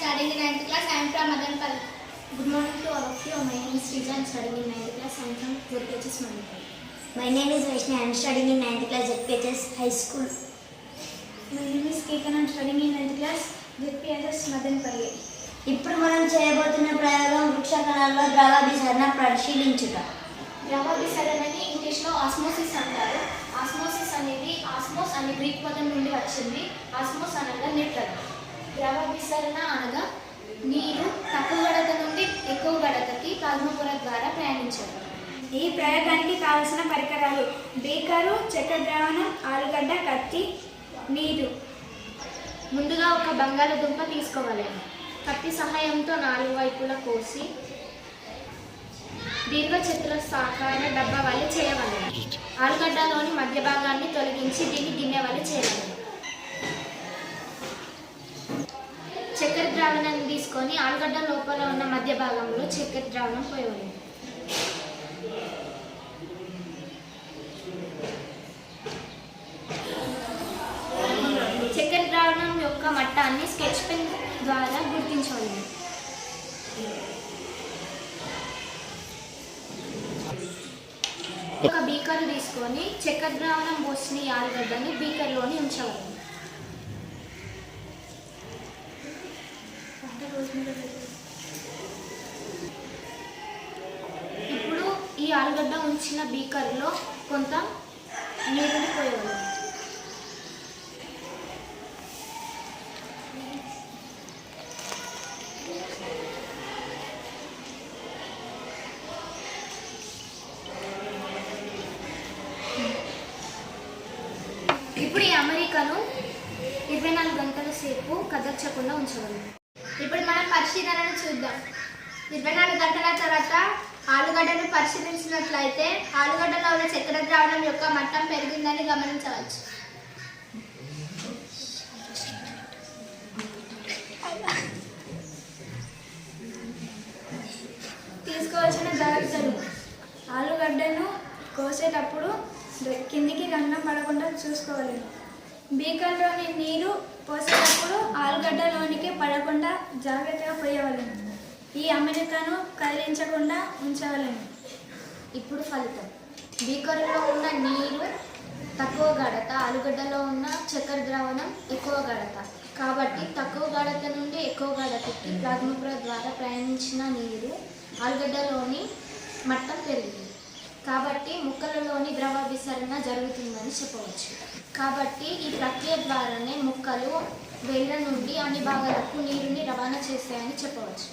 studying in 9th class. I am from Madanpalli. Good morning to all of you. My name is Srija. I am studying in 9th class. I am from ZPHS Madanpalli. My name is Vaishnavi. I am studying in 9th class ZPHS High School. My name is Ketan. I am studying in 9th class ZPHS Madanpalli. ఇప్పుడు మనం చేయబోతున్న ప్రయోగం వృక్ష కణాల్లో ద్రవాభిసరణ పరిశీలించుట. ద్రవాభిసరణని ఇంగ్లీష్లో osmosis అంటారు. Osmosis అనేది ఆస్మోస్ అనే Greek పదం నుండి వచ్చింది. ఆస్మోస్ అనగా నెట్టడం. ద్రవాభిసరణ అనగా నీరు తక్కువ గడత నుండి ఎక్కువ గడతకి ప్లాజ్మా పొర ద్వారా ప్రయాణించడం. ఈ ప్రయోగానికి కావలసిన పరికరాలు: బీకరు, చక్కెర ద్రావణం, ఆలుగడ్డ, కత్తి, నీరు. ముందుగా ఒక బంగాళదుంప తీసుకోవాలి. కత్తి సహాయంతో 4 వైపులా కోసి దీర్ఘచతురస్రాకార డబ్బా వలె చేయవలెను. ఆలుగడ్డలోని మధ్య భాగాన్ని తొలగించి దీన్ని గిన్నె వలె చేయవలెను. చక్కెర ద్రావణాన్ని తీసుకొని ఆలుగడ్డ లోపల ఉన్న మధ్య భాగంలో చక్కెర ద్రావణం పోయవలెను. చక్కెర ద్రావణం యొక్క మట్టాన్ని స్కెచ్ పెన్ ద్వారా గుర్తించవలెను. ఒక బీకర్ తీసుకొని చక్కెర ద్రావణం పోసిన ఈ ఆలుగడ్డని బీకర్లోని ఉంచవలెను. ఇప్పుడు ఈ ఆలుగడ్డ ఉంచిన బీకర్లో కొంత నీరుని పోయవలెను. ఇప్పుడు ఈ అమెరికాను 24 గంటల సేపు కదర్చకుండా ఉంచగలము. ఇప్పుడు మనం పరిశీలనను చూద్దాం. 24 గంటల తర్వాత ఆలుగడ్డను పరిశీలించినట్లయితే ఆలుగడ్డలో ఉన్న చక్కెర ద్రావణం యొక్క మట్టం పెరిగిందని గమనించవచ్చు. తీసుకోవాల్సిన జాగ్రత్తలు: ఆలుగడ్డను కోసేటప్పుడు కిందికి గండం పడకుండా చూసుకోవాలి. బీకర్లోని నీరు పోసేటప్పుడు ఆలుగడ్డలోనికి పడకుండా జాగ్రత్తగా పోయవలెను. ఈ అమెరికాను కదిలించకుండా ఉంచవలెను. ఇప్పుడు ఫలితం: బీకర్లో ఉన్న నీరు తక్కువ గడత, ఆలుగడ్డలో ఉన్న చక్కెర ద్రావణం ఎక్కువ గడత. కాబట్టి తక్కువ గడత నుండి ఎక్కువ గడతకి ప్లాజ్మా పొర ద్వారా ప్రయాణించిన నీరు ఆలుగడ్డలోని మట్టం పెరిగింది. కాబట్టి ముక్కలలోని ద్రవాభిసరణ జరుగుతుందని చెప్పవచ్చు. కాబట్టి ఈ ప్రక్రియ ద్వారానే ముక్కలు వేళ్ళ నుండి అన్ని భాగాలకు నీరుని రవాణా చేస్తాయని చెప్పవచ్చు.